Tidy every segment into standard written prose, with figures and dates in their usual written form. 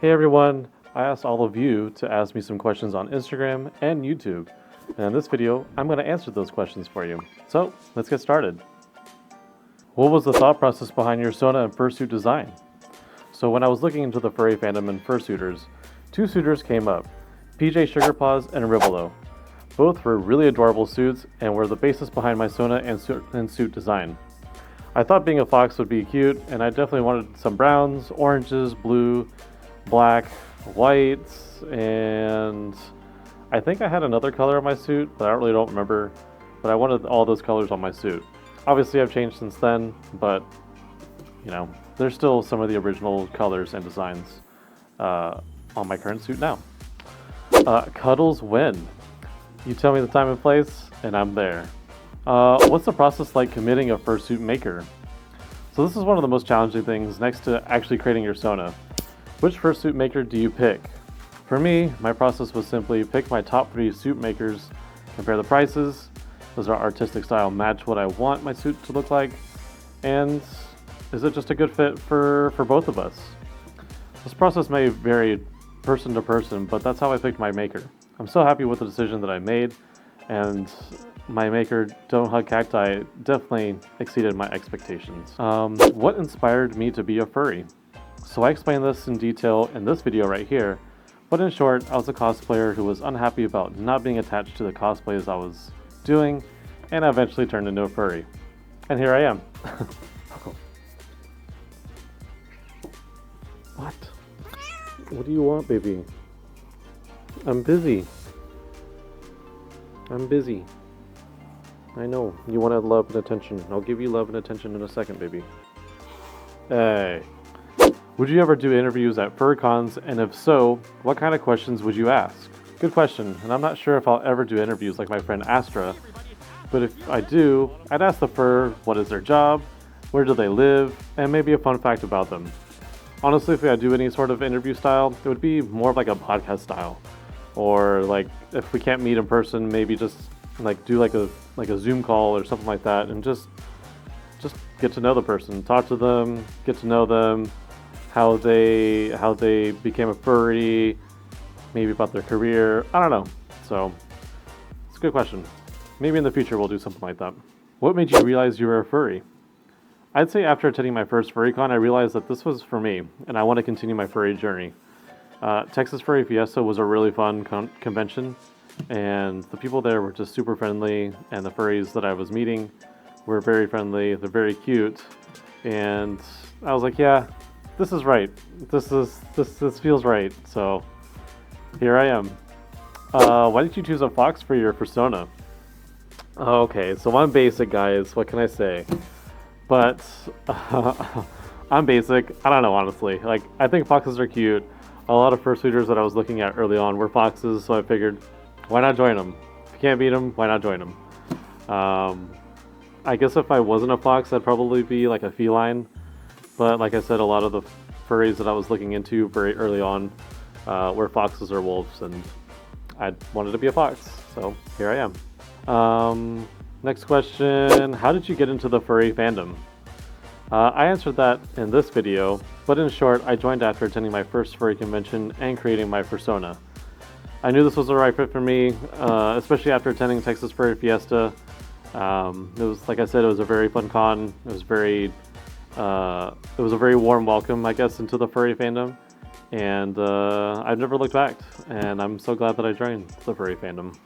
Hey everyone, I asked all of you to ask me some questions on Instagram and YouTube. And in this video, I'm going to answer those questions for you. So, let's get started. What was the thought process behind your Sona and fursuit design? So when I was looking into the furry fandom and fursuiters, two suitors came up, PJ Sugarpaws and Rivolo. Both were really adorable suits and were the basis behind my Sona and suit design. I thought being a fox would be cute, and I definitely wanted some browns, oranges, blue, black, whites, and I think I had another color on my suit, but I really don't remember. But I wanted all those colors on my suit. Obviously I've changed since then, but you know, there's still some of the original colors and designs on my current suit now. Cuddles win. You tell me the time and place, and I'm there. What's the process like committing a fursuit maker? So this is one of the most challenging things next to actually creating your Sona. Which fursuit maker do you pick? For me, my process was simply pick my top 3 suit makers, compare the prices, does our artistic style match what I want my suit to look like, and is it just a good fit for both of us? This process may vary person to person, but that's how I picked my maker. I'm so happy with the decision that I made, and my maker, Don't Hug Cacti, definitely exceeded my expectations. What inspired me to be a furry? So I explained this in detail in this video right here, but in short, I was a cosplayer who was unhappy about not being attached to the cosplays I was doing, and I eventually turned into a furry. And here I am. What? What do you want, baby? I'm busy. I'm busy. I know, you want love and attention. I'll give you love and attention in a second, baby. Hey. Would you ever do interviews at FurCons, and if so, what kind of questions would you ask? Good question, and I'm not sure if I'll ever do interviews like my friend Astra, but if I do, I'd ask the fur what is their job, where do they live, and maybe a fun fact about them. Honestly, if I do any sort of interview style, it would be more of like a podcast style. Or like, if we can't meet in person, maybe just like do like a Zoom call or something like that, and just get to know the person, talk to them, get to know them, how they became a furry, maybe about their career. I don't know. So it's a good question. Maybe in the future we'll do something like that. What made you realize you were a furry? I'd say after attending my first FurryCon, I realized that this was for me, and I want to continue my furry journey. Texas Furry Fiesta was a really fun convention, and the people there were just super friendly, and the furries that I was meeting were very friendly. They're very cute, and I was like, yeah, this is right. This feels right. So here I am. Why did you choose a fox for your persona? Okay, so I'm basic, guys. What can I say? But I'm basic. I don't know, honestly. Like, I think foxes are cute. A lot of fursuiters that I was looking at early on were foxes, so I figured, why not join them? If you can't beat them, why not join them? I guess if I wasn't a fox, I'd probably be like a feline. But like I said, a lot of the furries that I was looking into very early on were foxes or wolves, and I wanted to be a fox, so here I am. Next question, how did you get into the furry fandom? I answered that in this video, but in short, I joined after attending my first furry convention and creating my persona. I knew this was the right fit for me, especially after attending Texas Furry Fiesta. It was, like I said, it was a very fun con. It was a very warm welcome, I guess, into the furry fandom, and I've never looked back, and I'm so glad that I joined the furry fandom.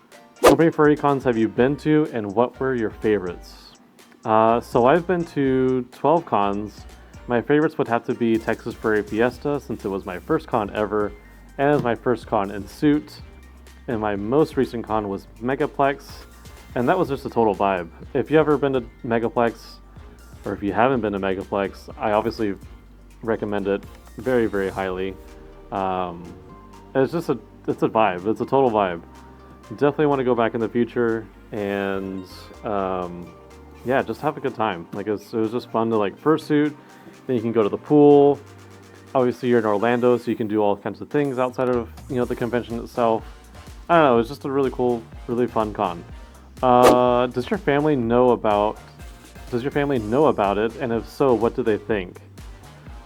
How many furry cons have you been to, and what were your favorites? So I've been to 12 cons. My favorites would have to be Texas Furry Fiesta, since it was my first con ever, and it was my first con in suit, and my most recent con was Megaplex, and that was just a total vibe. If you've ever been to Megaplex, or if you haven't been to Megaplex, I obviously recommend it very, very highly. It's a vibe. It's a total vibe. Definitely want to go back in the future, and yeah, just have a good time. Like it was just fun to like fursuit. Then you can go to the pool. Obviously, you're in Orlando, so you can do all kinds of things outside of the convention itself. I don't know. It was just a really cool, really fun con. Does your family know about it? And if so, what do they think?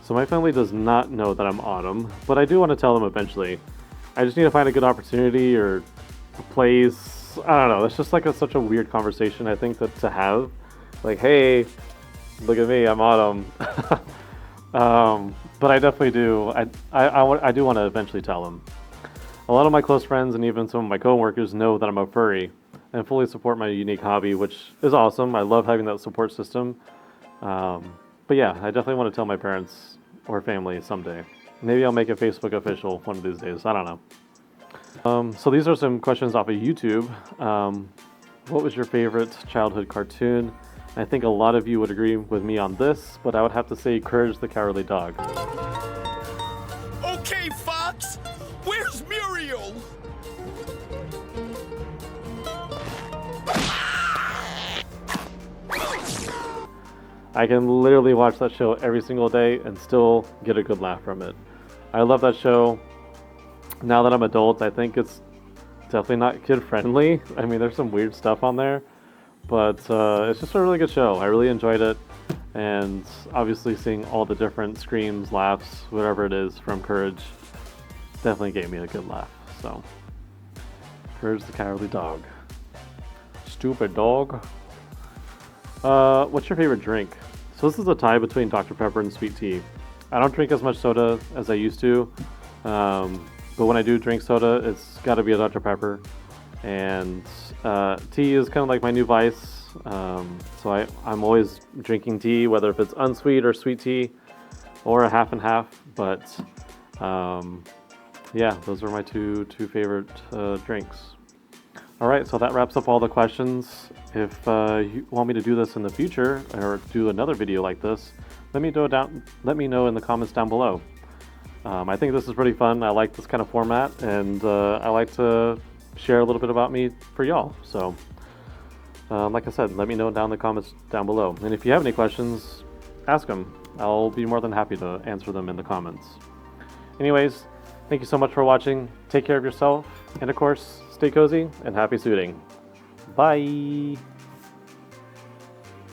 So my family does not know that I'm Autumn, but I do want to tell them eventually. I just need to find a good opportunity or a place. I don't know. It's just like such a weird conversation, I think, that to have. Like, hey, look at me, I'm Autumn. But I definitely do. I do want to eventually tell them. A lot of my close friends and even some of my coworkers know that I'm a furry and fully support my unique hobby, which is awesome. I love having that support system. But yeah, I definitely want to tell my parents or family someday. Maybe I'll make it Facebook official one of these days. I don't know. So these are some questions off of YouTube. What was your favorite childhood cartoon? I think a lot of you would agree with me on this, but I would have to say Courage the Cowardly Dog. Okay, Fox, where's Muriel? I can literally watch that show every single day and still get a good laugh from it. I love that show. Now that I'm adult, I think it's definitely not kid friendly. I mean, there's some weird stuff on there, but it's just a really good show. I really enjoyed it, and obviously seeing all the different screams, laughs, whatever it is from Courage definitely gave me a good laugh. So, Courage the Cowardly Dog. Stupid dog. What's your favorite drink? So this is a tie between Dr. Pepper and sweet tea. I don't drink as much soda as I used to, but when I do drink soda, it's got to be a Dr. Pepper. And tea is kind of like my new vice, so I'm always drinking tea, whether if it's unsweet or sweet tea, or a half and half. But yeah, those are my two favorite drinks. All right, so that wraps up all the questions. If you want me to do this in the future or do another video like this, let me know in the comments down below. I think this is pretty fun. I like this kind of format, and I like to share a little bit about me for y'all. So, like I said, let me know down in the comments down below. And if you have any questions, ask them. I'll be more than happy to answer them in the comments. Anyways, thank you so much for watching. Take care of yourself, and of course, stay cozy and happy suiting. Bye!